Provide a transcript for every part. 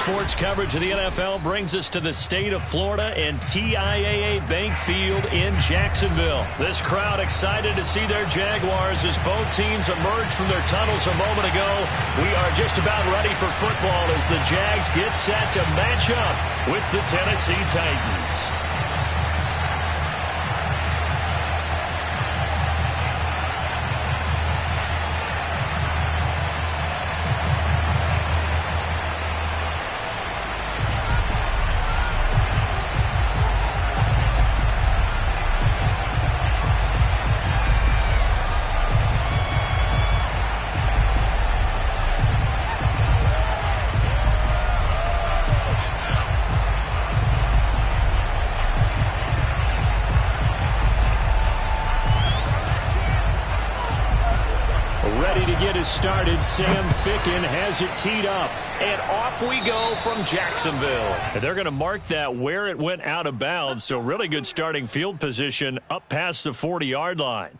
Sports coverage of the NFL brings us to the state of Florida and TIAA Bank Field in Jacksonville. This crowd excited to see their Jaguars as both teams emerged from their tunnels a moment ago. We are just about ready for football as the Jags get set to match up with the Tennessee Titans. Started. Sam Ficken has it teed up, and off we go from Jacksonville. And they're going to mark that where it went out of bounds, so really good starting field position up past the 40-yard line.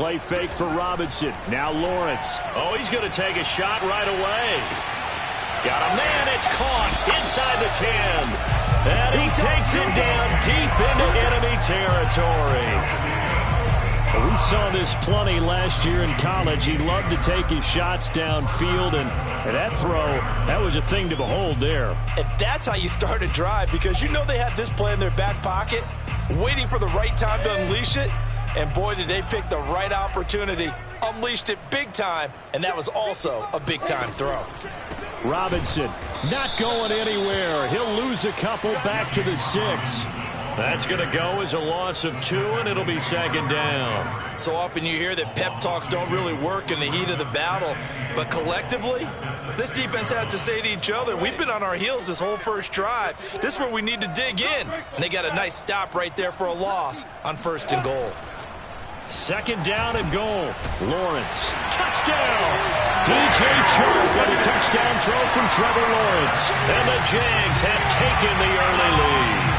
Play fake for Robinson. Now Lawrence. Oh, he's going to take a shot right away. Got a man. It's caught inside the 10. And he takes it down deep into enemy territory. We saw this plenty last year in college. He loved to take his shots downfield, and that throw, that was a thing to behold there. And that's how you start a drive, because you know they had this play in their back pocket, waiting for the right time to unleash it. And boy, did they pick the right opportunity. Unleashed it big time, and that was also a big-time throw. Robinson not going anywhere. He'll lose a couple back to the 6. That's going to go as a loss of 2, and it'll be second down. So often you hear that pep talks don't really work in the heat of the battle, but collectively, this defense has to say to each other, we've been on our heels this whole first drive. This is where we need to dig in. And they got a nice stop right there for a loss on 1st and goal. Second down and goal. Lawrence. Touchdown! DJ Chark on a touchdown throw from Trevor Lawrence. And the Jags have taken the early lead.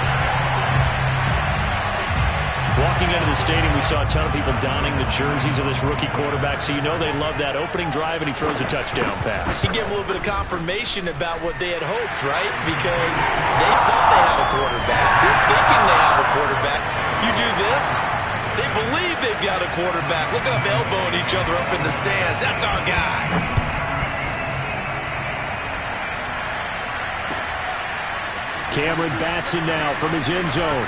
Walking into the stadium, we saw a ton of people donning the jerseys of this rookie quarterback, so you know they love that opening drive, and he throws a touchdown pass. He gave a little bit of confirmation about what they had hoped, right? Because they thought they had a quarterback. They're thinking they have a quarterback. You do this, they believe they've got a quarterback. Look at them elbowing each other up in the stands. That's our guy. Cameron Batson now from his end zone.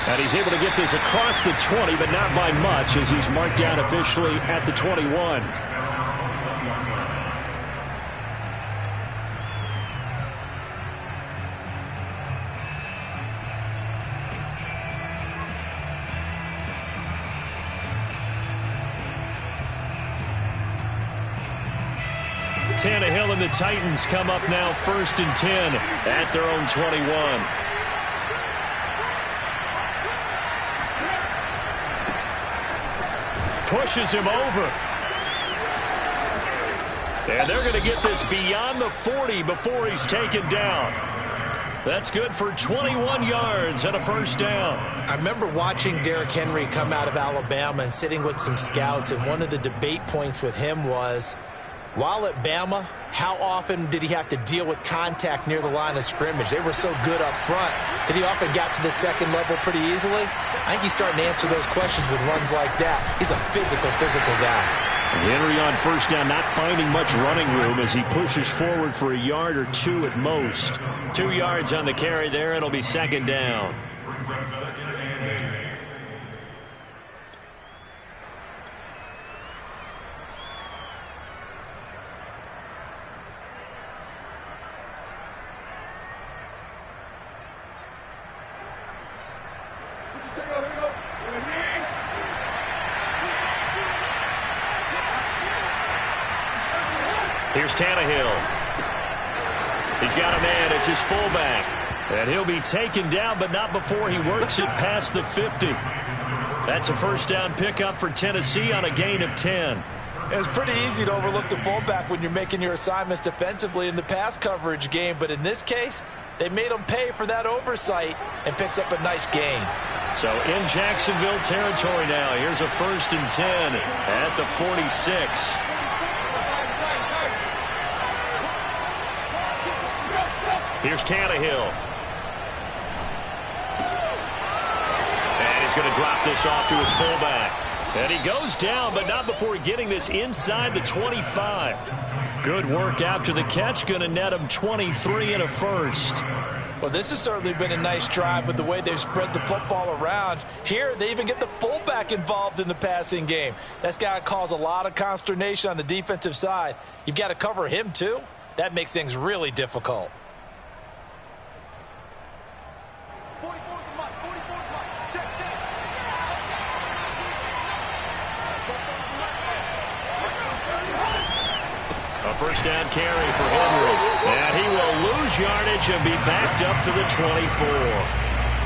And he's able to get this across the 20, but not by much, as he's marked down officially at the 21. Tannehill and the Titans come up now 1st and 10 at their own 21. Pushes him over. And they're going to get this beyond the 40 before he's taken down. That's good for 21 yards and a first down. I remember watching Derrick Henry come out of Alabama and sitting with some scouts, and one of the debate points with him was, while at Bama, how often did he have to deal with contact near the line of scrimmage? They were so good up front that he often got to the second level pretty easily. I think he's starting to answer those questions with runs like that. He's a physical guy. Henry on first down, not finding much running room as he pushes forward for a yard or 2 at most. 2 yards on the carry there. It'll be second down. Here's Tannehill. He's got a man. It's his fullback. And he'll be taken down, but not before he works it past the 50. That's a first down pickup for Tennessee on a gain of 10. It's pretty easy to overlook the fullback when you're making your assignments defensively in the pass coverage game. But in this case, they made him pay for that oversight and picks up a nice gain. So in Jacksonville territory now. Here's a 1st and 10 at the 46. Here's Tannehill. And he's going to drop this off to his fullback. And he goes down, but not before getting this inside the 25. Good work after the catch. Going to net him 23 and a first. Well, this has certainly been a nice drive with the way they've spread the football around. Here, they even get the fullback involved in the passing game. That's got to cause a lot of consternation on the defensive side. You've got to cover him, too. That makes things really difficult. First down carry for Henry. And he will lose yardage and be backed up to the 24.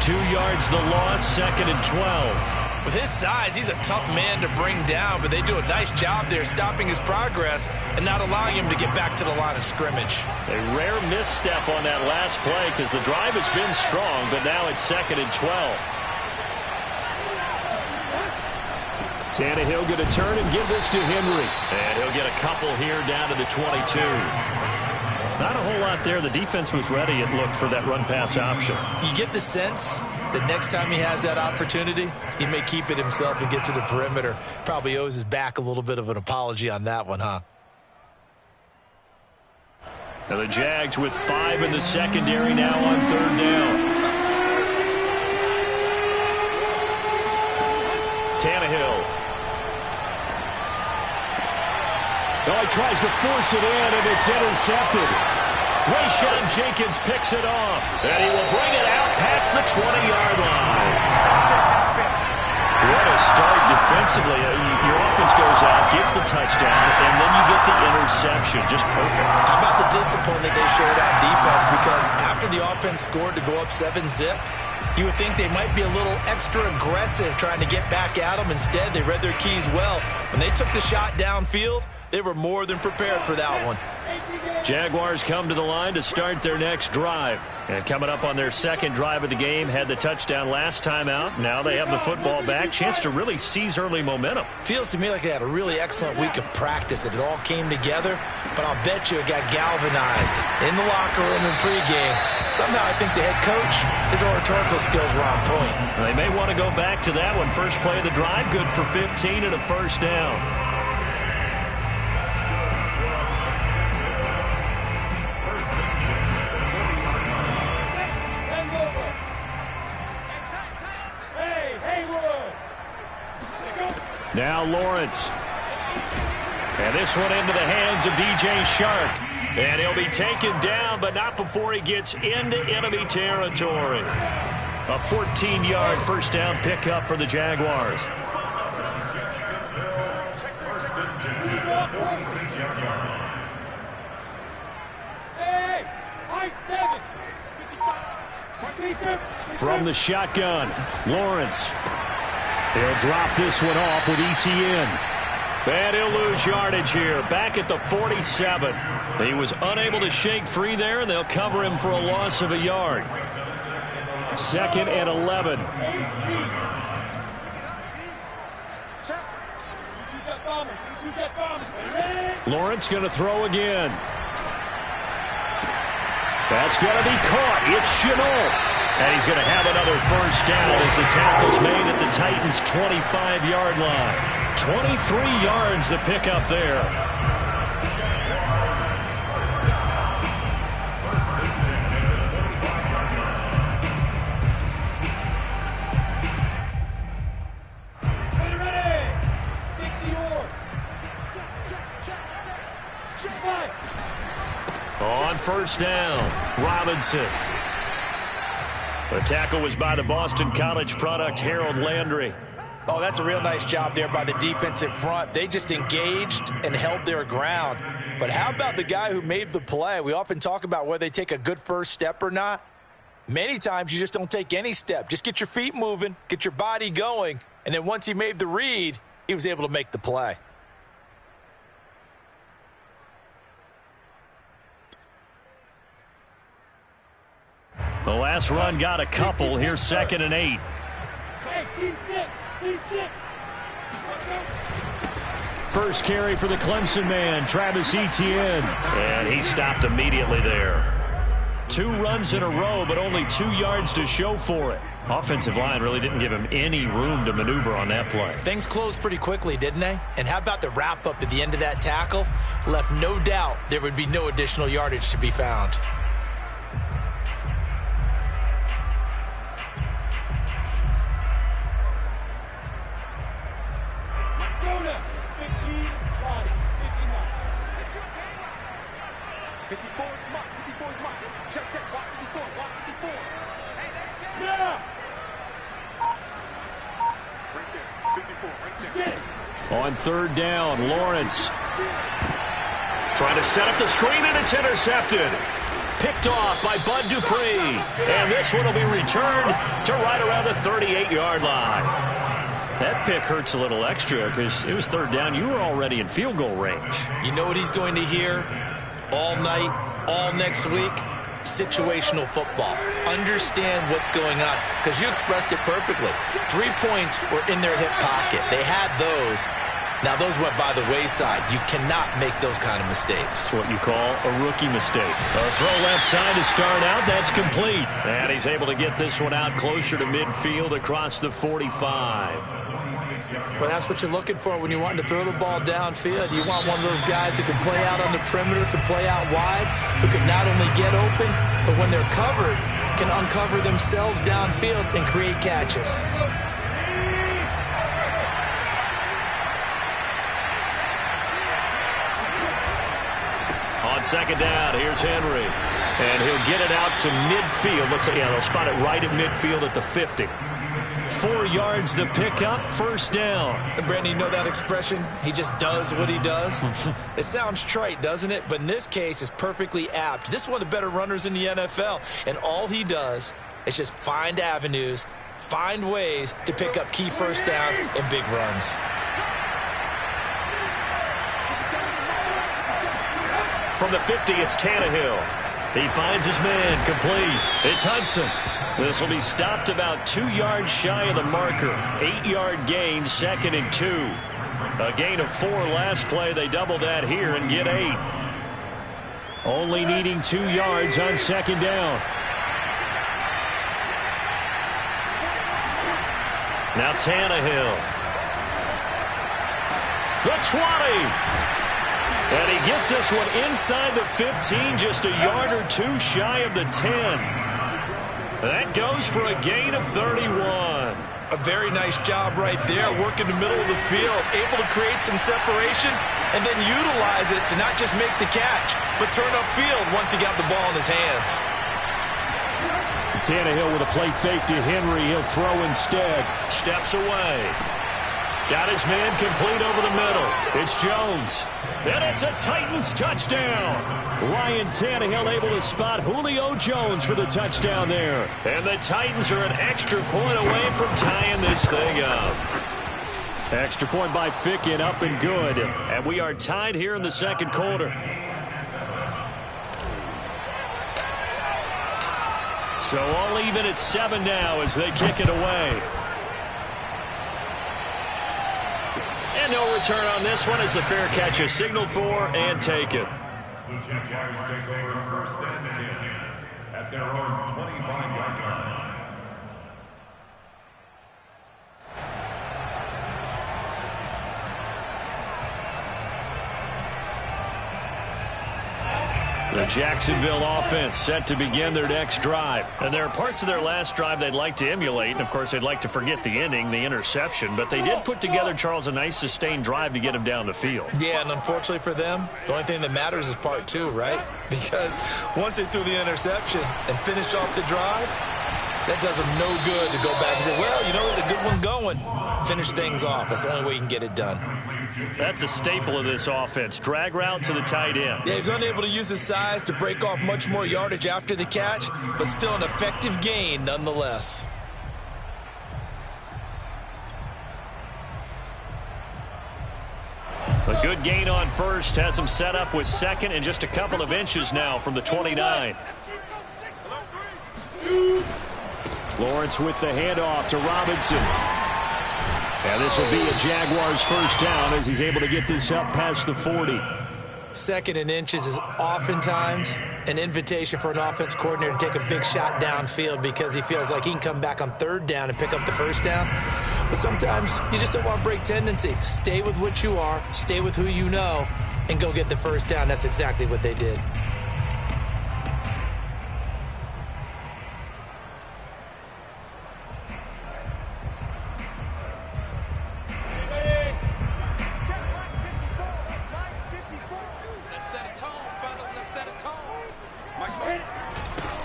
2 yards the loss, 2nd and 12. With his size, he's a tough man to bring down, but they do a nice job there stopping his progress and not allowing him to get back to the line of scrimmage. A rare misstep on that last play because the drive has been strong, but now it's 2nd and 12. Tannehill going to turn and give this to Henry. And he'll get a couple here down to the 22. Not a whole lot there. The defense was ready, it looked, for that run-pass option. You get the sense that next time he has that opportunity, he may keep it himself and get to the perimeter. Probably owes his back a little bit of an apology on that one, huh? And the Jags with 5 in the secondary now on 3rd down. Tannehill. Oh, he tries to force it in, and it's intercepted. Rayshawn Jenkins picks it off, and he will bring it out past the 20-yard line. What a start defensively. Your offense goes out, gets the touchdown, and then you get the interception. Just perfect. How about the discipline that they showed on defense? Because after the offense scored to go up 7-zip, you would think they might be a little extra aggressive trying to get back at them. Instead, they read their keys well. When they took the shot downfield, they were more than prepared for that one. Jaguars come to the line to start their next drive. And coming up on their second drive of the game, had the touchdown last time out. Now they have the football back. Chance to really seize early momentum. Feels to me like they had a really excellent week of practice, that it all came together. But I'll bet you it got galvanized in the locker room in pregame. Somehow I think the head coach, his oratorical skills were on point. They may want to go back to that one. First play of the drive, good for 15 and a first down. Now Lawrence. And this one into the hands of DJ Shark. And he'll be taken down, but not before he gets into enemy territory. A 14-yard first down pickup for the Jaguars. From the shotgun, Lawrence. He'll drop this one off with ETN. And he'll lose yardage here, back at the 47. He was unable to shake free there, and they'll cover him for a loss of a yard. 2nd and 11. Lawrence going to throw again. That's going to be caught. It's Shenault. And he's going to have another first down as the tackle's made at the Titans' 25-yard line. 23 yards the pickup there. On first down, Robinson. The tackle was by the Boston College product, Harold Landry. Oh, that's a real nice job there by the defensive front. They just engaged and held their ground. But how about the guy who made the play? We often talk about whether they take a good first step or not. Many times you just don't take any step. Just get your feet moving, get your body going, and then once he made the read, he was able to make the play. The last run got a couple. Here's 2nd and 8. First carry for the Clemson man, Travis Etienne. And he stopped immediately there. 2 runs in a row, but only 2 yards to show for it. Offensive line really didn't give him any room to maneuver on that play. Things closed pretty quickly, didn't they? And how about the wrap-up at the end of that tackle? Left no doubt there would be no additional yardage to be found. On 3rd down, Lawrence trying to set up the screen, and it's intercepted. Picked off by Bud Dupree. And this one will be returned to right around the 38-yard line. That pick hurts a little extra because it was 3rd down. You were already in field goal range. You know what he's going to hear all night, all next week? situational football. Understand what's going on, because you expressed it perfectly. 3 points were in their hip pocket. They had those. Now, those went by the wayside. You cannot make those kind of mistakes. That's what you call a rookie mistake. A throw left side to start out. That's complete. And he's able to get this one out closer to midfield across the 45. Well, that's what you're looking for when you're wanting to throw the ball downfield. You want one of those guys who can play out on the perimeter, can play out wide, who can not only get open, but when they're covered, can uncover themselves downfield and create catches. On second down, here's Henry. And he'll get it out to midfield. Let's say, yeah, they'll spot it right at midfield at the 50. 4 yards the pickup, first down. And Brandon, you know that expression? He just does what he does. It sounds trite, doesn't it? But in this case, it's perfectly apt. This is one of the better runners in the NFL. And all he does is just find avenues, find ways to pick up key first downs and big runs. From the 50, it's Tannehill. He finds his man, complete. It's Hudson. This will be stopped about 2 yards shy of the marker. 8-yard gain, 2nd and 2. A gain of 4 last play. They double that here and get 8. Only needing 2 yards on second down. Now Tannehill. The 20. And he gets this one inside the 15, just a yard or 2 shy of the 10. That goes for a gain of 31. A very nice job right there, working the middle of the field, able to create some separation and then utilize it to not just make the catch, but turn upfield once he got the ball in his hands. Tannehill with a play fake to Henry. He'll throw instead. Steps away. Got his man complete over the middle. It's Jones. And it's a Titans touchdown. Ryan Tannehill able to spot Julio Jones for the touchdown there. And the Titans are an extra point away from tying this thing up. Extra point by Ficken, up and good. And we are tied here in the second quarter. So all even at 7 now as they kick it away. And no return on this one as the fair catch is signaled for and taken. The Jaguars take over 1st and 10 at their own 25-yard line. The Jacksonville offense set to begin their next drive. And there are parts of their last drive they'd like to emulate. And, of course, they'd like to forget the inning, the interception. But they did put together, Charles, a nice sustained drive to get them down the field. Yeah, and unfortunately for them, the only thing that matters is part 2, right? Because once they threw the interception and finished off the drive, that does them no good to go back and say, well, you know what, a good one going. Finish things off. That's the only way you can get it done. That's a staple of this offense. Drag route to the tight end. Yeah, he's unable to use his size to break off much more yardage after the catch, but still an effective gain nonetheless. A good gain on first has him set up with second and just a couple of inches now from the 29. Lawrence with the handoff to Robinson. And this will be a Jaguars first down as he's able to get this up past the 40. 2nd and inches is oftentimes an invitation for an offense coordinator to take a big shot downfield because he feels like he can come back on 3rd down and pick up the first down. But sometimes you just don't want to break tendency. Stay with what you are, stay with who you know, and go get the first down. That's exactly what they did.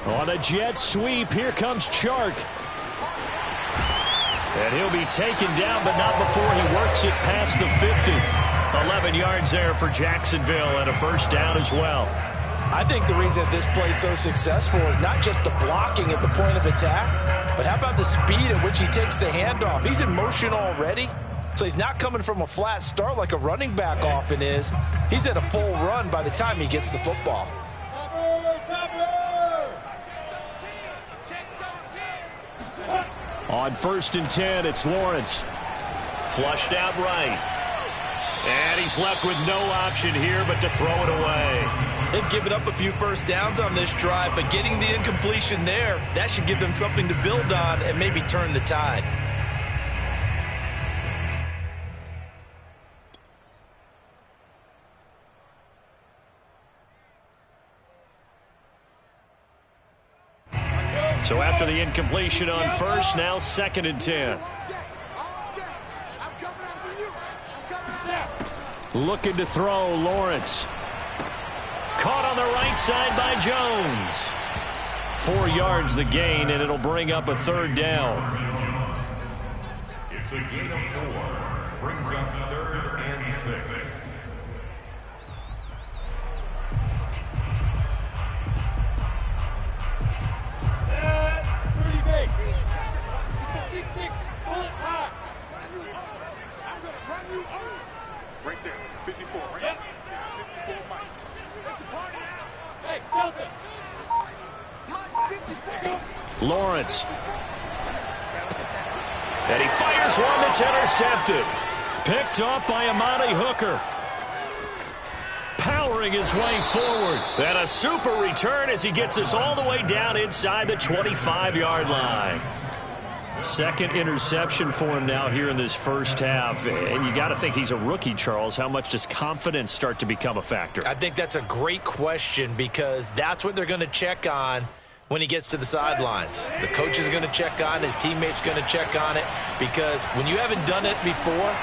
On a jet sweep, here comes Chark. And he'll be taken down, but not before he works it past the 50. 11 yards there for Jacksonville and a first down as well. I think the reason this play is so successful is not just the blocking at the point of attack, but how about the speed at which he takes the handoff? He's in motion already, so he's not coming from a flat start like a running back often is. He's at a full run by the time he gets the football. On 1st and 10, it's Lawrence. Flushed out right. And he's left with no option here but to throw it away. They've given up a few first downs on this drive, but getting the incompletion there, that should give them something to build on and maybe turn the tide. So after the incompletion on 1st, now 2nd and 10. Looking to throw, Lawrence. Caught on the right side by Jones. 4 yards the gain, and it'll bring up a 3rd down. It's a gain of 4. Brings up 3rd and 6. Right there, 54, right? Yep. 54, Mike. It's a party now. Hey, Delta. Lawrence. And he fires one that's intercepted. Picked off by Amani Hooker. Powering his way forward. And a super return as he gets us all the way down inside the 25-yard line. 2nd interception for him now here in this first half. And you got to think he's a rookie, Charles. How much does confidence start to become a factor? I think that's a great question because that's what they're going to check on when he gets to the sidelines. The coach is going to check on it. His teammates going to check on it because when you haven't done it before,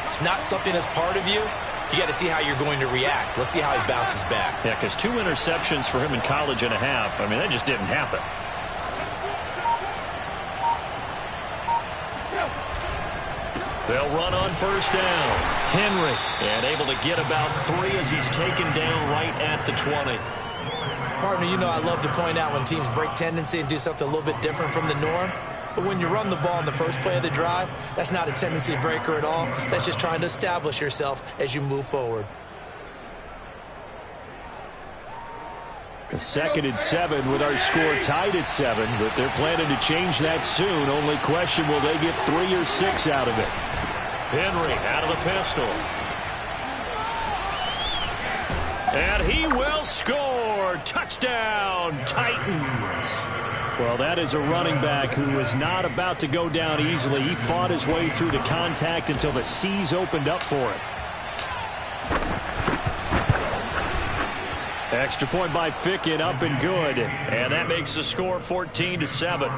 it's not something that's part of you. You got to see how you're going to react. Let's see how he bounces back. Yeah, because 2 interceptions for him in college and a half. I mean, that just didn't happen. They'll run on 1st down. Henry, and able to get about 3 as he's taken down right at the 20. Partner, you know I love to point out when teams break tendency and do something a little bit different from the norm. But when you run the ball in the first play of the drive, that's not a tendency breaker at all. That's just trying to establish yourself as you move forward. A 2nd and 7 with our score tied at 7, but they're planning to change that soon. Only question, will they get 3 or 6 out of it? Henry out of the pistol. And he will score. Touchdown, Titans. Well, that is a running back who is not about to go down easily. He fought his way through the contact until the seas opened up for him. Extra point by Ficken, up and good. And that makes the score 14-7.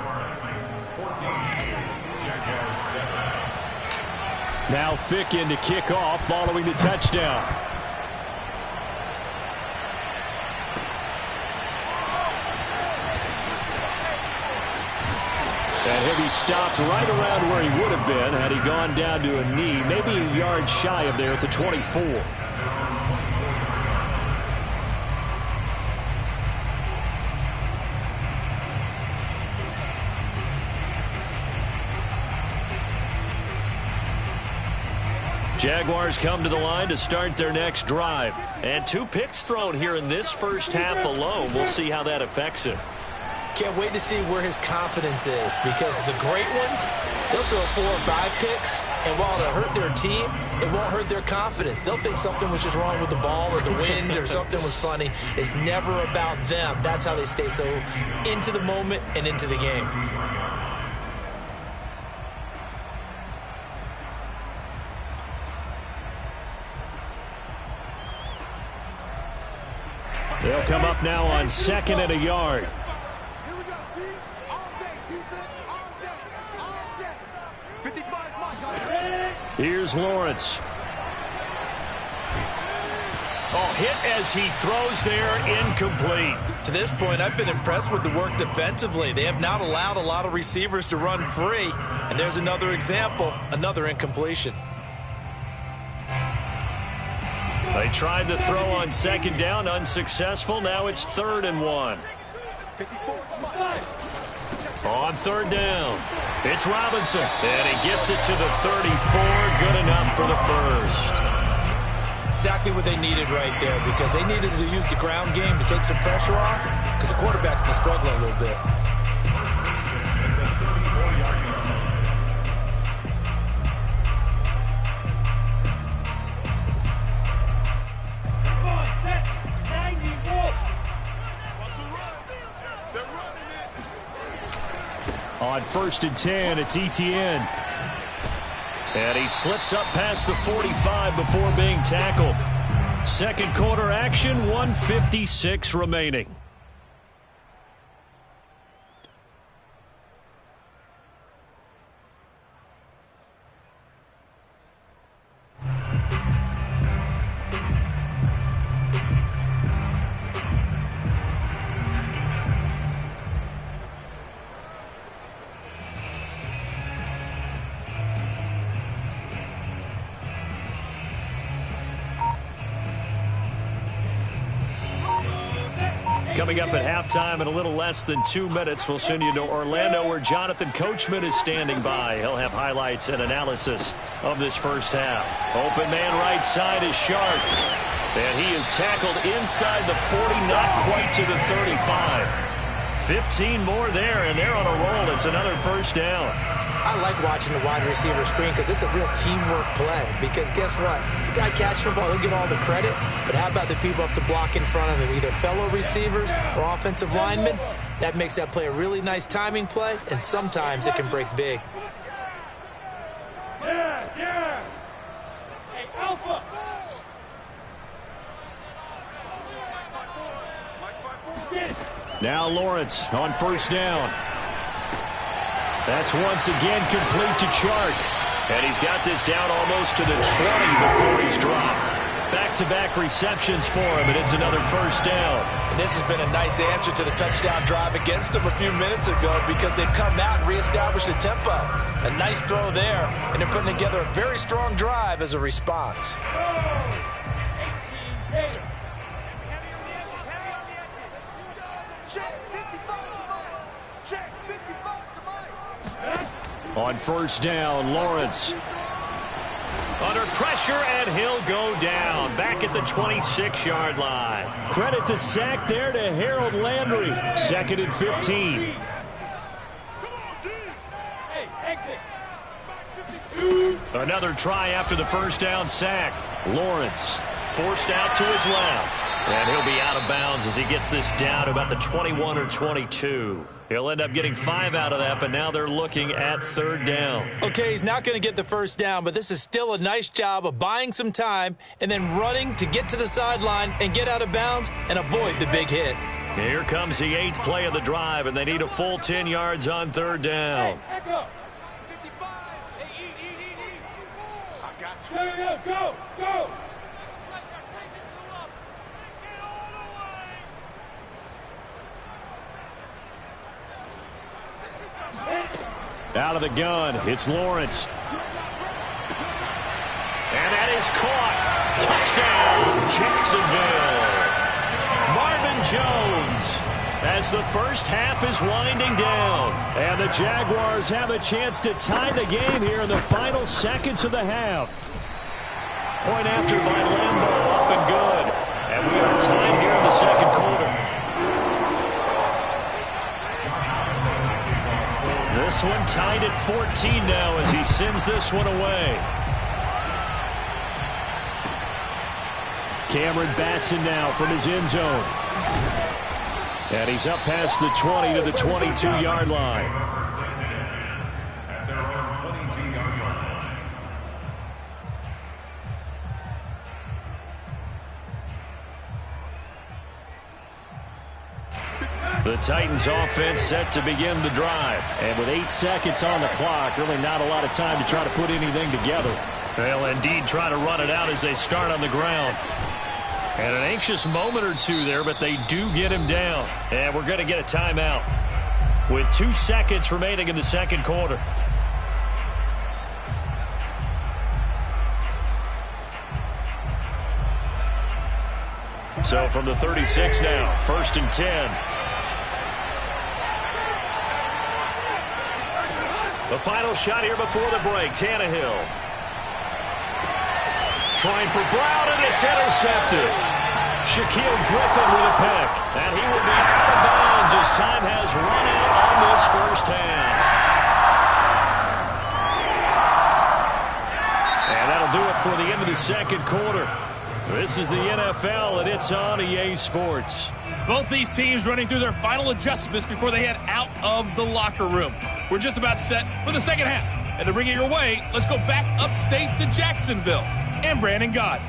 Now Ficken to kick off following the touchdown. And Hibby stopped right around where he would have been had he gone down to a knee, maybe a yard shy of there at the 24. Jaguars come to the line to start their next drive. And 2 picks thrown here in this first half alone. We'll see how that affects him. Can't wait to see where his confidence is because the great ones, they'll throw 4 or 5 picks, and while it'll hurt their team, it won't hurt their confidence. They'll think something was just wrong with the ball or the wind or something was funny. It's never about them. That's how they stay so into the moment and into the game. They'll come up now on 2nd and a yard. Here we go, D. All day, defense, all day, all day. 55 Mike. Here's Lawrence. Oh, hit as he throws there, incomplete. To this point, I've been impressed with the work defensively. They have not allowed a lot of receivers to run free. And there's another example, another incompletion. They tried to throw on 2nd down, unsuccessful. Now it's 3rd and 1. On 3rd down, it's Robinson. And he gets it to the 34. Good enough for the first. Exactly what they needed right there because they needed to use the ground game to take some pressure off because the quarterback's been struggling a little bit. On 1st and 10, it's Etienne. And he slips up past the 45 before being tackled. Second quarter action, 1:56 remaining. Coming up at halftime in a little less than 2 minutes, we'll send you to Orlando where Jonathan Coachman is standing by. He'll have highlights and analysis of this first half. Open man right side is Sharp. And he is tackled inside the 40, not quite to the 35. 15 more there, and they're on a roll. It's another first down. I like watching the wide receiver screen because it's a real teamwork play. Because guess what? The guy catching the ball, he'll get all the credit. But how about the people up to block in front of him, either fellow receivers or offensive linemen? That makes that play a really nice timing play, and sometimes it can break big. Yes, yes. Hey, Alpha. Now Lawrence on first down. That's once again complete to Chark. And he's got this down almost to the 20 before he's dropped. Back-to-back receptions for him, and it's another first down. And this has been a nice answer to the touchdown drive against them a few minutes ago because they've come out and reestablished the tempo. A nice throw there, and they're putting together a very strong drive as a response. 18 Gator. Heavy on the edges, heavy on the edges. Check 55 to Mike. Check 55 to Mike. On first down, Lawrence. Under pressure, and he'll go down. Back at the 26-yard line. Credit the sack there to Harold Landry. 2nd and 15. Hey, exit. Another try after the first down sack. Lawrence forced out to his left. And he'll be out of bounds as he gets this down to about the 21 or 22. He'll end up getting 5 out of that, but now they're looking at 3rd down. Okay, he's not going to get the first down, but this is still a nice job of buying some time and then running to get to the sideline and get out of bounds and avoid the big hit. Here comes the 8th play of the drive, and they need a full 10 yards on 3rd down. Hey, echo. 55. Hey, E. I got you. Go. Out of the gun, it's Lawrence. And that is caught. Touchdown, Jacksonville. Marvin Jones as the first half is winding down. And the Jaguars have a chance to tie the game here in the final seconds of the half. Point after by Lambo, up and good. And we are tied here in the second quarter. This one tied at 14 now as he sends this one away. Cameron Batson now from his end zone. And he's up past the 20 to the 22-yard line. At their own 22-yard line. The Titans offense set to begin the drive. And with 8 seconds on the clock, really not a lot of time to try to put anything together. They'll indeed try to run it out as they start on the ground. And an anxious moment or two there, but they do get him down. And we're going to get a timeout with 2 seconds remaining in the second quarter. So from the 36 now, 1st and 10. The final shot here before the break, Tannehill. Trying for Brown, and it's intercepted. Shaquille Griffin with a pick. And he will be out of bounds as time has run out on this first half. And that'll do it for the end of the second quarter. This is the NFL, and it's on EA Sports. Both these teams running through their final adjustments before they head out of the locker room. we're just about set for the second half. And to bring it your way, let's go back upstate to Jacksonville and Brandon Gott.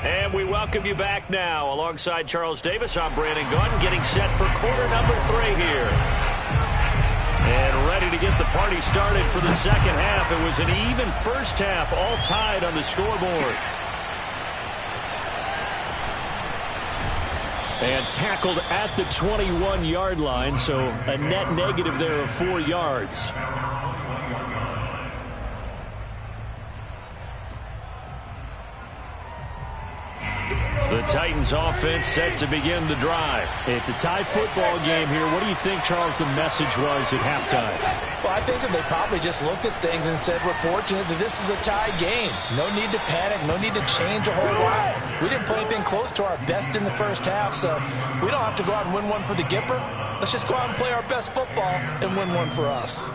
And we welcome you back now. Alongside Charles Davis, I'm Brandon Gott, getting set for quarter number 3 here. And ready to get the party started for the second half. It was an even first half, all tied on the scoreboard. And tackled at the 21-yard line, so a net negative there of 4 yards. The Titans offense set to begin the drive. It's a tie football game here. What do you think, Charles, the message was at halftime? Well, I think that they probably just looked at things and said, we're fortunate that this is a tie game. No need to panic. No need to change a whole lot. We didn't play anything close to our best in the first half, so we don't have to go out and win one for the Gipper. Let's just go out and play our best football and win one for us.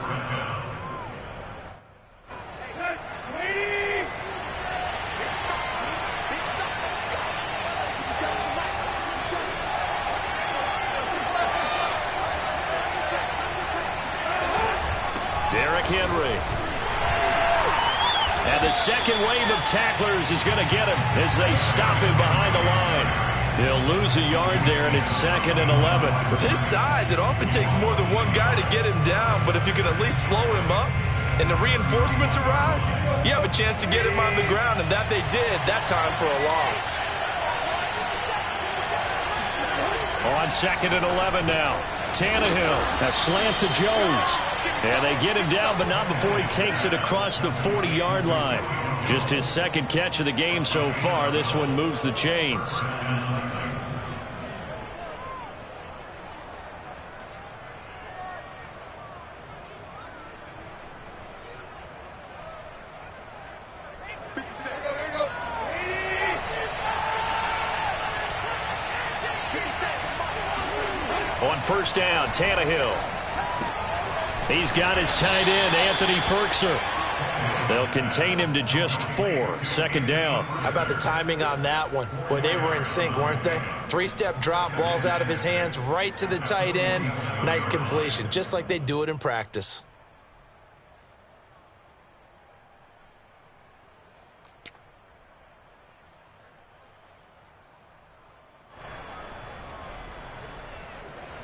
Derrick Henry. And the second wave of tacklers is going to get him as they stop him behind the line. He'll lose a yard there, and it's 2nd and 11. With his size, it often takes more than one guy to get him down, but if you can at least slow him up and the reinforcements arrive, you have a chance to get him on the ground, and that they did that time for a loss. On 2nd and 11 now. Tannehill, a slant to Jones. And they get him down, but not before he takes it across the 40-yard line. Just his second catch of the game so far. This one moves the chains. On first down, Tannehill. He's got his tight end, Anthony Firkser. They'll contain him to just 4. 2nd down. How about the timing on that one? Boy, they were in sync, weren't they? 3-step drop, balls out of his hands, right to the tight end. Nice completion, just like they do it in practice.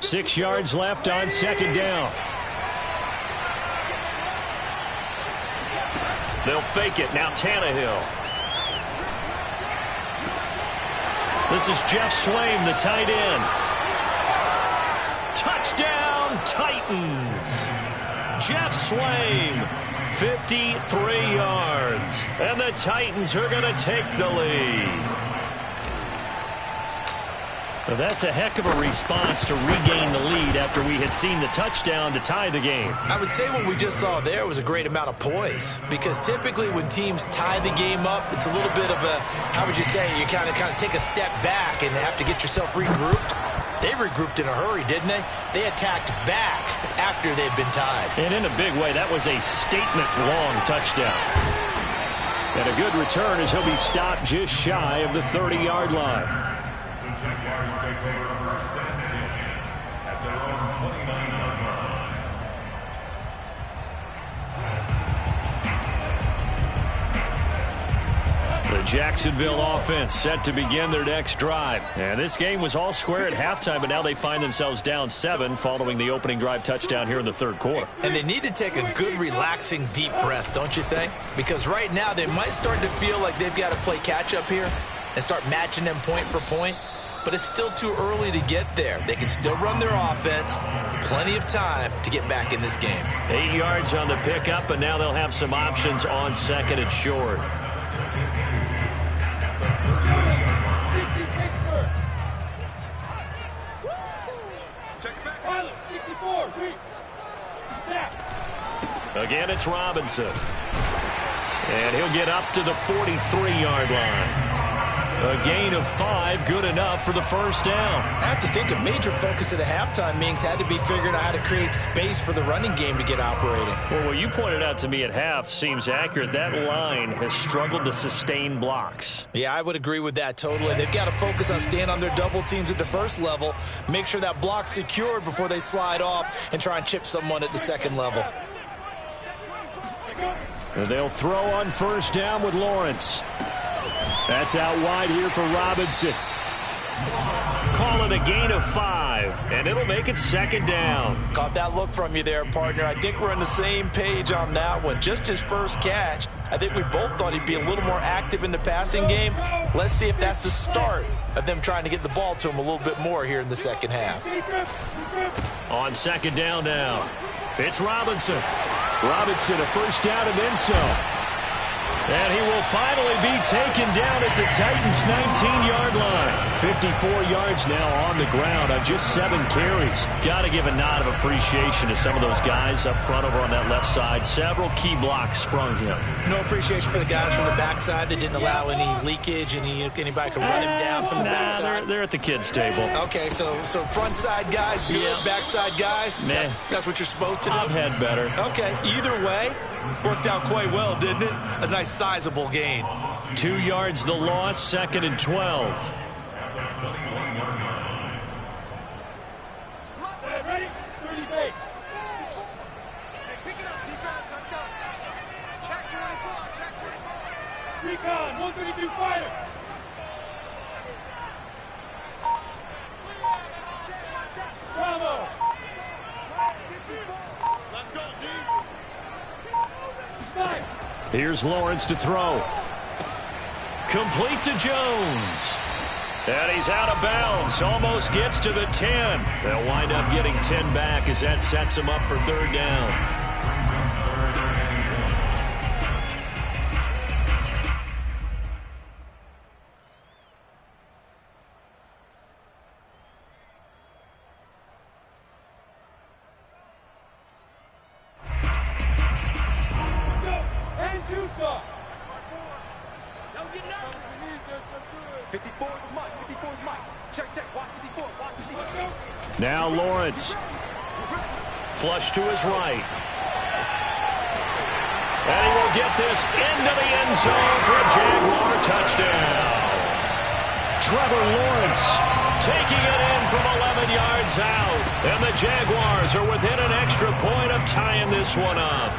Six yards left on 2nd down. They'll fake it. Now Tannehill. This is Jeff Swaim, the tight end. Touchdown, Titans. Jeff Swaim, 53 yards. And the Titans are going to take the lead. Well, that's a heck of a response to regain the lead after we had seen the touchdown to tie the game. I would say what we just saw there was a great amount of poise, because typically when teams tie the game up, it's a little bit of a, how would you say, you kind of take a step back and have to get yourself regrouped. They regrouped in a hurry, didn't they? They attacked back after they'd been tied. And in a big way, that was a statement-long touchdown. And a good return as he'll be stopped just shy of the 30-yard line. Jaguars take over first and 10 at their own 29-yard line. The Jacksonville offense set to begin their next drive. And this game was all square at halftime, but now they find themselves down 7 following the opening drive touchdown here in the 3rd quarter. And they need to take a good, relaxing, deep breath, don't you think? Because right now they might start to feel like they've got to play catch-up here and start matching them point for point. But it's still too early to get there. They can still run their offense. Plenty of time to get back in this game. 8 yards on the pickup, and now they'll have some options on 2nd and short. Again, it's Robinson. And he'll get up to the 43-yard line. A gain of 5, good enough for the first down. I have to think a major focus of the halftime meetings had to be figuring out how to create space for the running game to get operating. Well, what you pointed out to me at half seems accurate. That line has struggled to sustain blocks. Yeah, I would agree with that totally. They've got to focus on staying on their double teams at the first level, make sure that block's secured before they slide off and try and chip someone at the second level. They'll throw on first down with Lawrence. That's out wide here for Robinson. Call it a gain of 5, and it'll make it second down. Caught that look from you there, partner. I think we're on the same page on that one. Just his first catch. I think we both thought he'd be a little more active in the passing game. Let's see if that's the start of them trying to get the ball to him a little bit more here in the second half. On second down now, it's Robinson. Robinson, a first down and then some. And he will finally be taken down at the Titans' 19-yard line. 54 yards now on the ground on just 7 carries. Got to give a nod of appreciation to some of those guys up front over on that left side. Several key blocks sprung him. No appreciation for the guys from the backside that didn't allow any leakage, anybody could run him down from the backside. They're at the kids' table. Okay, so front side guys good, yeah. Backside guys, nah. That's what you're supposed to do? I've had better. Okay, either way, worked out quite well, didn't it? A nice sizable gain. 2 yards the loss, 2nd and 12. Ready? 30 base. Pick it up, defense. Let's go. Check 24. Check 24. Recon, 132 fighter. Bravo. Let's go, D. Here's Lawrence to throw. Complete to Jones. And he's out of bounds. Almost gets to the 10. They'll wind up getting 10 back as that sets him up for third down. Now Lawrence. Flush to his right. And he will get this into the end zone for a Jaguar touchdown. Trevor Lawrence taking it in from 11 yards out. And the Jaguars are within an extra point of tying this one up.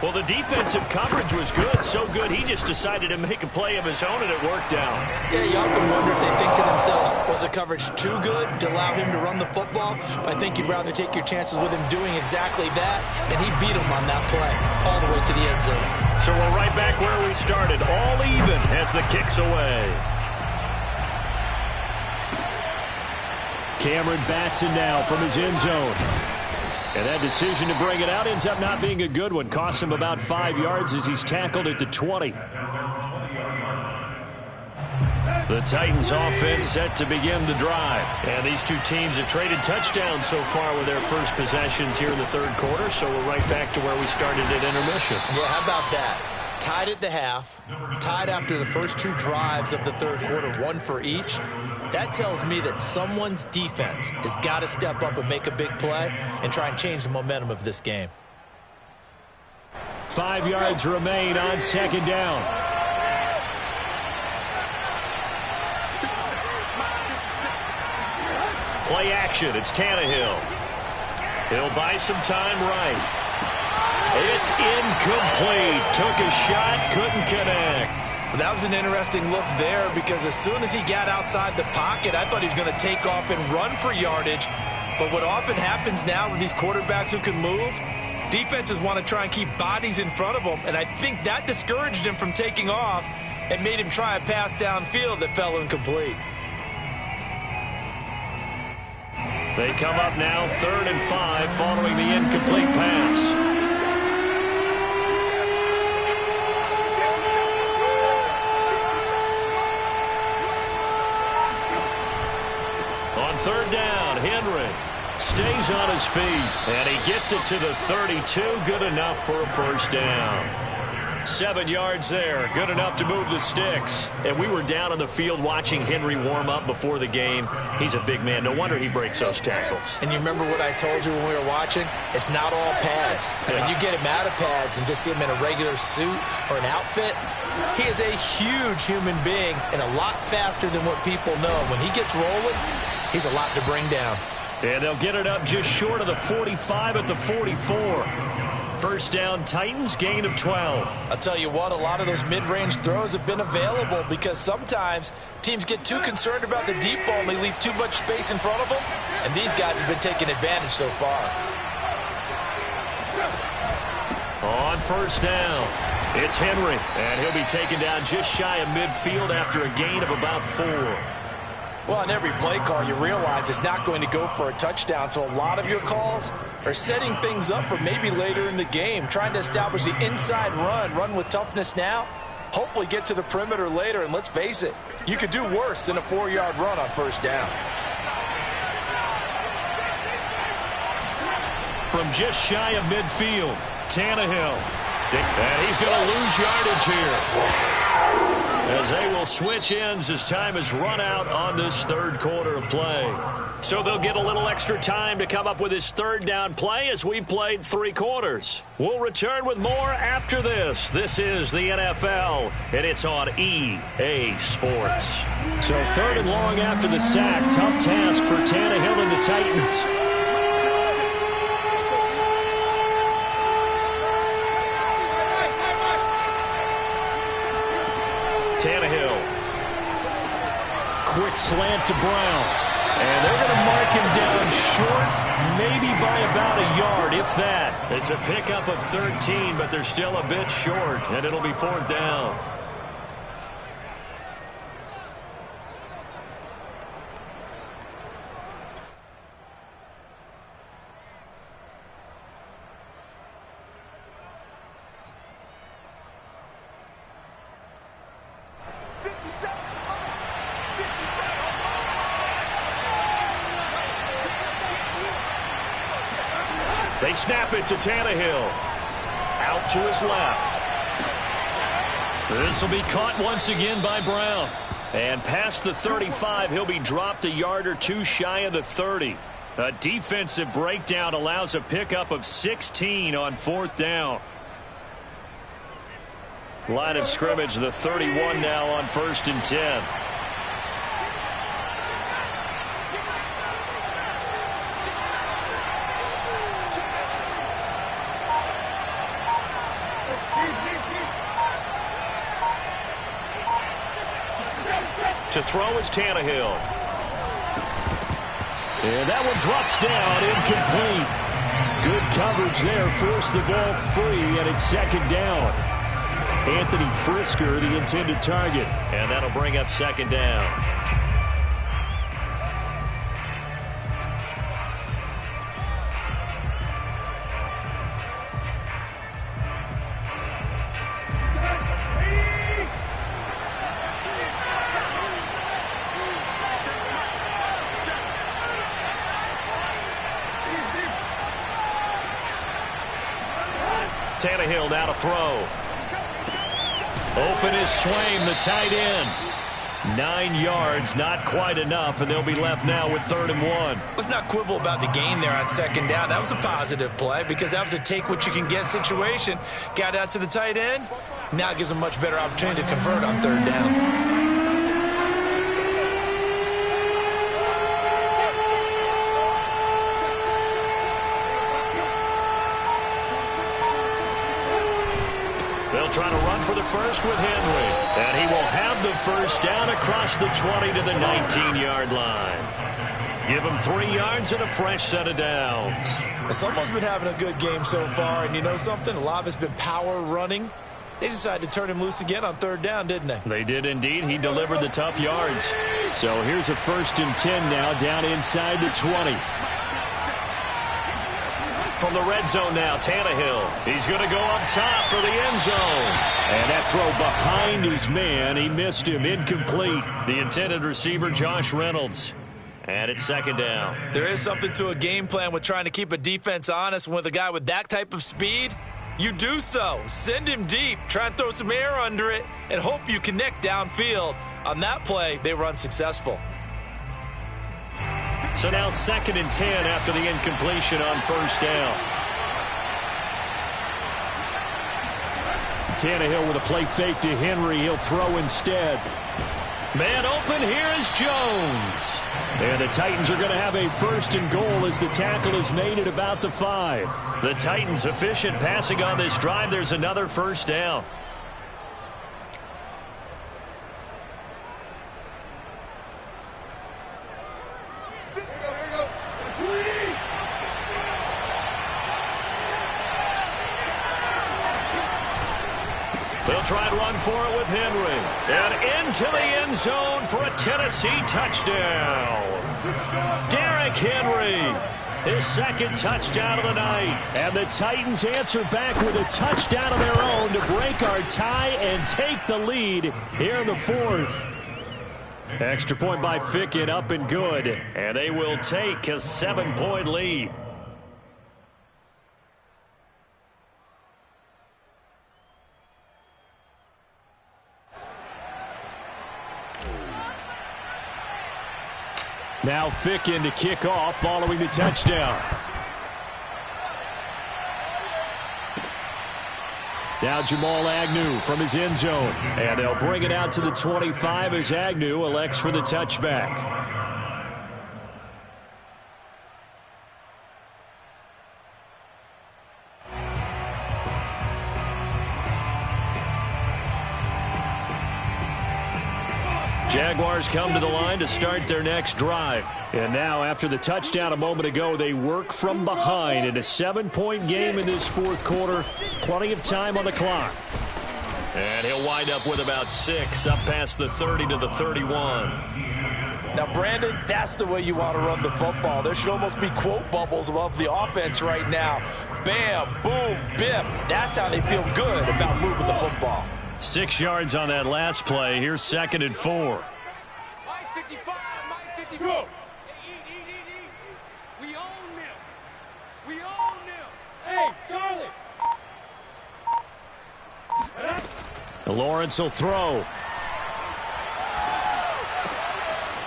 Well, the defensive coverage was good, so good he just decided to make a play of his own, and it worked out. Yeah, you often wonder if they think to themselves, was the coverage too good to allow him to run the football? But I think you'd rather take your chances with him doing exactly that, and he beat him on that play all the way to the end zone. So we're right back where we started, all even as the kick's away. Cameron Batson now from his end zone. And that decision to bring it out ends up not being a good one. Costs him about 5 yards as he's tackled at the 20. The Titans offense set to begin the drive. And these two teams have traded touchdowns so far with their first possessions here in the third quarter. So we're right back to where we started at intermission. Yeah, how about that? Tied at the half, tied after the first 2 drives of the third quarter, 1 for each. That tells me that someone's defense has got to step up and make a big play and try and change the momentum of this game. 5 yards remain on second down. Play action. It's Tannehill. He'll buy some time right. It's incomplete. Took a shot, couldn't connect. That was an interesting look there because as soon as he got outside the pocket, I thought he was going to take off and run for yardage. But what often happens now with these quarterbacks who can move, defenses want to try and keep bodies in front of them. And I think that discouraged him from taking off and made him try a pass downfield that fell incomplete. They come up now 3rd and 5 following the incomplete pass. On 3rd down, Henry stays on his feet, and he gets it to the 32. Good enough for a first down. 7 yards there. Good enough to move the sticks. And we were down on the field watching Henry warm up before the game. He's a big man. No wonder he breaks those tackles. And you remember what I told you when we were watching? It's not all pads. When you get him out of pads and just see him in a regular suit or an outfit, he is a huge human being and a lot faster than what people know. When he gets rolling, he's a lot to bring down. And they'll get it up just short of the 45 at the 44. First down, Titans, gain of 12. I'll tell you what, a lot of those mid-range throws have been available because sometimes teams get too concerned about the deep ball and they leave too much space in front of them. And these guys have been taking advantage so far. On first down, it's Henry. And he'll be taken down just shy of midfield after a gain of about 4. Well, on every play call, you realize it's not going to go for a touchdown. So a lot of your calls are setting things up for maybe later in the game, trying to establish the inside run with toughness now, hopefully get to the perimeter later. And let's face it, you could do worse than a 4-yard run on first down. From just shy of midfield, Tannehill. And he's going to lose yardage here, as they will switch ends as time has run out on this third quarter of play. So they'll get a little extra time to come up with his third down play as we've played 3 quarters. We'll return with more after this. This is the NFL, and it's on EA Sports. So 3rd and long after the sack. Tough task for Tannehill and the Titans. Tannehill. Quick slant to Brown. And they're going to mark him down short, maybe by about a yard, if that. It's a pickup of 13, but they're still a bit short, and it'll be 4th down. They snap it to Tannehill. Out to his left. This will be caught once again by Brown. And past the 35, he'll be dropped a yard or 2 shy of the 30. A defensive breakdown allows a pickup of 16 on 4th down. Line of scrimmage, the 31 now on 1st and 10. To throw is Tannehill. And that one drops down, incomplete. Good coverage there, forced the ball free, and it's 2nd down. Anthony Frisker, the intended target. And that'll bring up 2nd down. Tannehill now to throw. Open is Swaim, the tight end. 9 yards, not quite enough, and they'll be left now with 3rd and 1. Let's not quibble about the gain there on 2nd down. That was a positive play because that was a take-what-you-can-get situation. Got out to the tight end. Now it gives a much better opportunity to convert on 3rd down. They'll try to run for the first with Henry. And he will have the first down across the 20 to the 19-yard line. Give him 3 yards and a fresh set of downs. Someone's been having a good game so far, and you know something? A lot of it's been power running. They decided to turn him loose again on 3rd down, didn't they? They did indeed. He delivered the tough yards. So here's a 1st and 10 now, down inside the 20. From the red zone now, Tannehill. He's going to go up top for the end zone. And that throw behind his man. He missed him. Incomplete. The intended receiver, Josh Reynolds. And it's 2nd down. There is something to a game plan with trying to keep a defense honest with a guy with that type of speed. you do so. Send him deep. Try and throw some air under it and hope you connect downfield. On that play, they were unsuccessful. So now 2nd and 10 after the incompletion on first down. Tannehill with a play fake to Henry. He'll throw instead. Man open, here is Jones. And the Titans are going to have a 1st and goal as the tackle is made at about the 5. The Titans efficient passing on this drive. There's another first down. They'll try and run for it with Henry. And into the end zone for a Tennessee touchdown. Derrick Henry, his 2nd touchdown of the night. And the Titans answer back with a touchdown of their own to break our tie and take the lead here in the 4th. Extra point by Fickett, up and good. And they will take a 7-point lead. Now Ficken to kick off following the touchdown. Now Jamal Agnew from his end zone. And they'll bring it out to the 25 as Agnew elects for the touchback. Jaguars come to the line to start their next drive. And now, after the touchdown a moment ago, they work from behind in a 7-point game in this 4th quarter. Plenty of time on the clock. And he'll wind up with about 6, up past the 30 to the 31. Now, Brandon, that's the way you want to run the football. There should almost be quote bubbles above the offense right now. Bam, boom, biff. That's how they feel good about moving the football. 6 yards on that last play. Here's 2nd and 4. Mike 55, Mike 54. Hey, eat. We own them. We own them. Hey, Charlie. Lawrence will throw.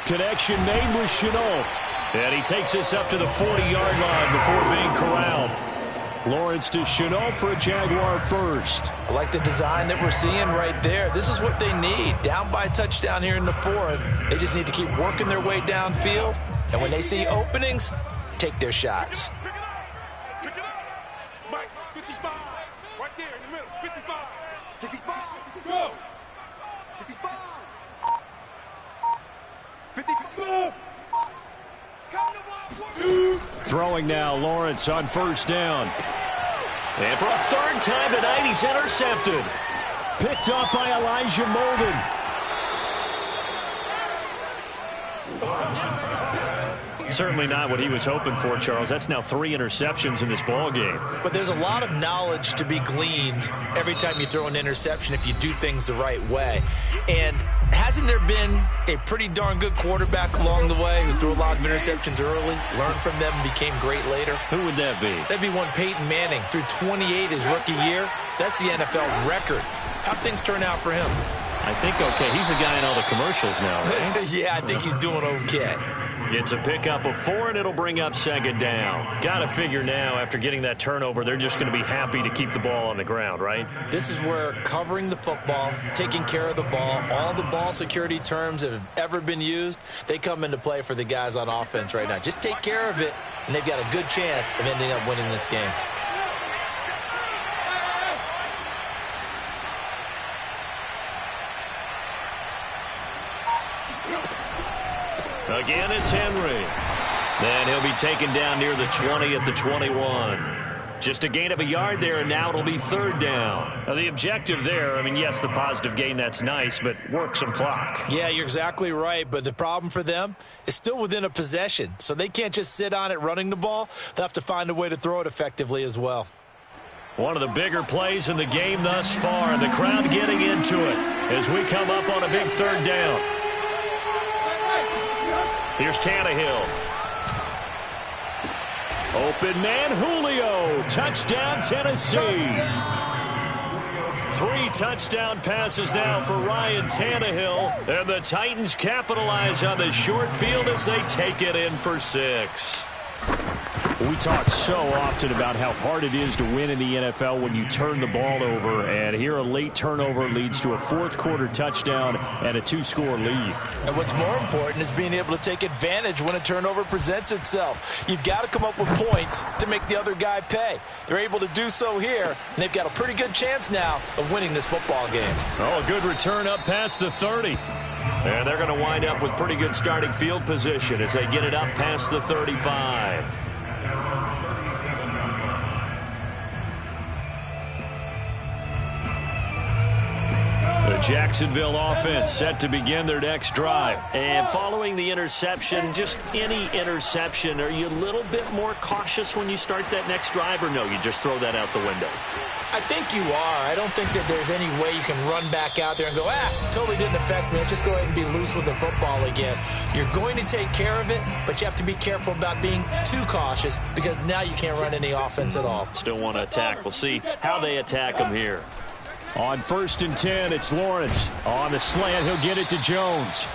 Connection made with Chenault. And he takes this up to the 40-yard line before being corralled. Lawrence to Chenault for a Jaguar first. I like the design that we're seeing right there. This is what they need. Down by a touchdown here in the 4th. They just need to keep working their way downfield. And when they see openings, take their shots. Pick it up. Mike 55. Right there in the middle. 55. 65. Go. 65. 55. Throwing now, Lawrence on first down. And for a 3rd time tonight, he's intercepted. Picked up by Elijah Molden. Certainly not what he was hoping for, Charles. That's now 3 interceptions in this ball game. But there's a lot of knowledge to be gleaned every time you throw an interception if you do things the right way. And hasn't there been a pretty darn good quarterback along the way who threw a lot of interceptions early, learned from them, and became great later? Who would that be? That'd be one Peyton Manning. Threw 28 his rookie year. That's the NFL record. How'd things turn out for him? I think okay. He's the guy in all the commercials now, right? Yeah, I think he's doing okay. It's a pickup of 4, and it'll bring up 2nd down. Got to figure now, after getting that turnover, they're just going to be happy to keep the ball on the ground, right? This is where covering the football, taking care of the ball, all the ball security terms that have ever been used, they come into play for the guys on offense right now. Just take care of it, and they've got a good chance of ending up winning this game. Again, it's Henry. Then he'll be taken down near the 20 at the 21. Just a gain of a yard there, and now it'll be 3rd down. Now, the objective there, I mean, yes, the positive gain, that's nice, but work some clock. Yeah, you're exactly right, but the problem for them is still within a possession, so they can't just sit on it running the ball. They'll have to find a way to throw it effectively as well. One of the bigger plays in the game thus far, and the crowd getting into it as we come up on a big 3rd down. Here's Tannehill. Open man, Julio. Touchdown, Tennessee. 3 touchdown passes now for Ryan Tannehill. And the Titans capitalize on the short field as they take it in for 6. We talk so often about how hard it is to win in the NFL when you turn the ball over. And here a late turnover leads to a fourth-quarter touchdown and a 2-score lead. And what's more important is being able to take advantage when a turnover presents itself. You've got to come up with points to make the other guy pay. They're able to do so here, and they've got a pretty good chance now of winning this football game. Oh, a good return up past the 30. And they're going to wind up with pretty good starting field position as they get it up past the 35. The Jacksonville offense set to begin their next drive. And following the interception, just any interception, are you a little bit more cautious when you start that next drive, or no, you just throw that out the window? I think you are. I don't think that there's any way you can run back out there and go, totally didn't affect me. Let's just go ahead and be loose with the football again. You're going to take care of it, but you have to be careful about being too cautious because now you can't run any offense at all. Still want to attack. We'll see how they attack them here. On 1st and 10, it's Lawrence. On the slant, he'll get it to Jones.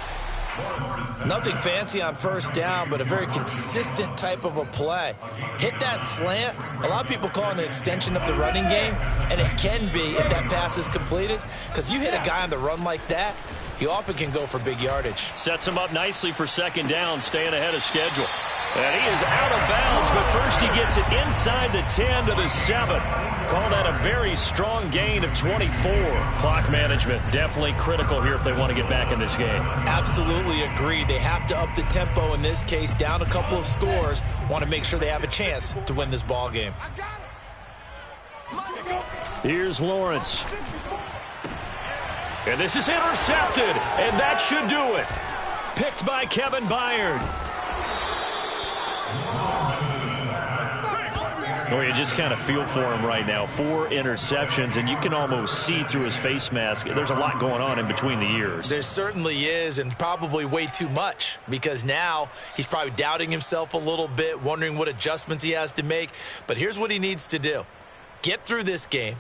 Nothing fancy on first down, but a very consistent type of a play. Hit that slant. A lot of people call it an extension of the running game, and it can be if that pass is completed, because you hit a guy on the run like that, he often can go for big yardage. Sets him up nicely for 2nd down, staying ahead of schedule. And he is out of bounds, but first he gets it inside the 10 to the 7. Call that a very strong gain of 24. Clock management definitely critical here if they want to get back in this game. Absolutely agree. They have to up the tempo in this case, down a couple of scores. Want to make sure they have a chance to win this ball game. Here's Lawrence. And this is intercepted, and that should do it. Picked by Kevin Byard. Well, you just kind of feel for him right now. 4 interceptions, and you can almost see through his face mask. There's a lot going on in between the ears. There certainly is, and probably way too much, because now he's probably doubting himself a little bit, wondering what adjustments he has to make. But here's what he needs to do. Get through this game.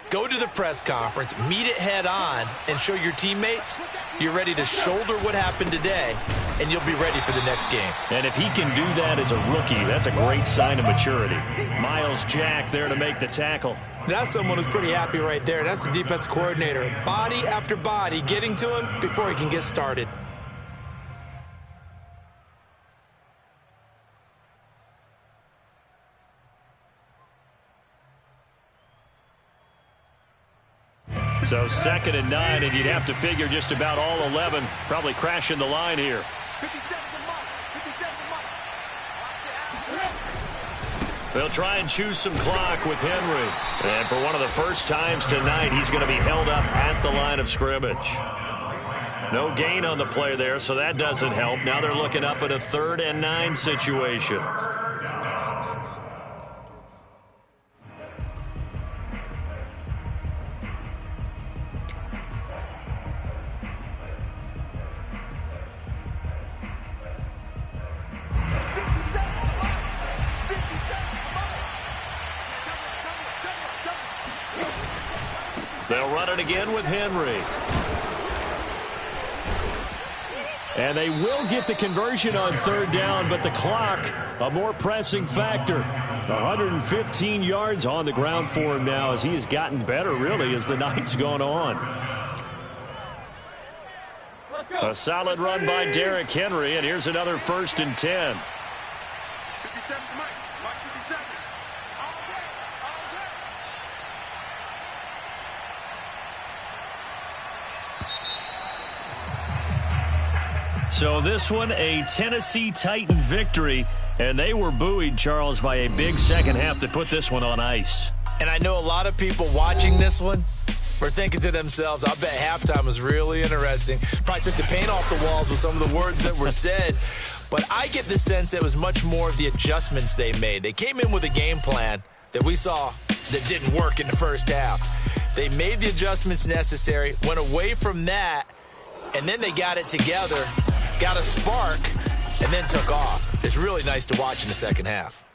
Go to the press conference, meet it head on, and show your teammates you're ready to shoulder what happened today, and you'll be ready for the next game. And if he can do that as a rookie, that's a great sign of maturity. Myles Jack there to make the tackle. That's someone who's pretty happy right there. That's the defense coordinator. Body after body getting to him before he can get started. So 2nd and 9, and you'd have to figure just about all 11 probably crashing the line here. They'll try and choose some clock with Henry. And for one of the first times tonight, he's going to be held up at the line of scrimmage. No gain on the play there, so that doesn't help. Now they're looking up at a 3rd and 9 situation. They'll run it again with Henry. And they will get the conversion on 3rd down, but the clock, a more pressing factor. 115 yards on the ground for him now as he has gotten better, really, as the night's gone on. A solid run by Derrick Henry, and here's another 1st and 10. So this one, a Tennessee Titan victory, and they were buoyed, Charles, by a big second half to put this one on ice. And I know a lot of people watching this one were thinking to themselves, I bet halftime was really interesting. Probably took the paint off the walls with some of the words that were said. But I get the sense it was much more of the adjustments they made. They came in with a game plan that we saw that didn't work in the first half. They made the adjustments necessary, went away from that, and then they got it together, got a spark, and then took off. It's really nice to watch in the second half.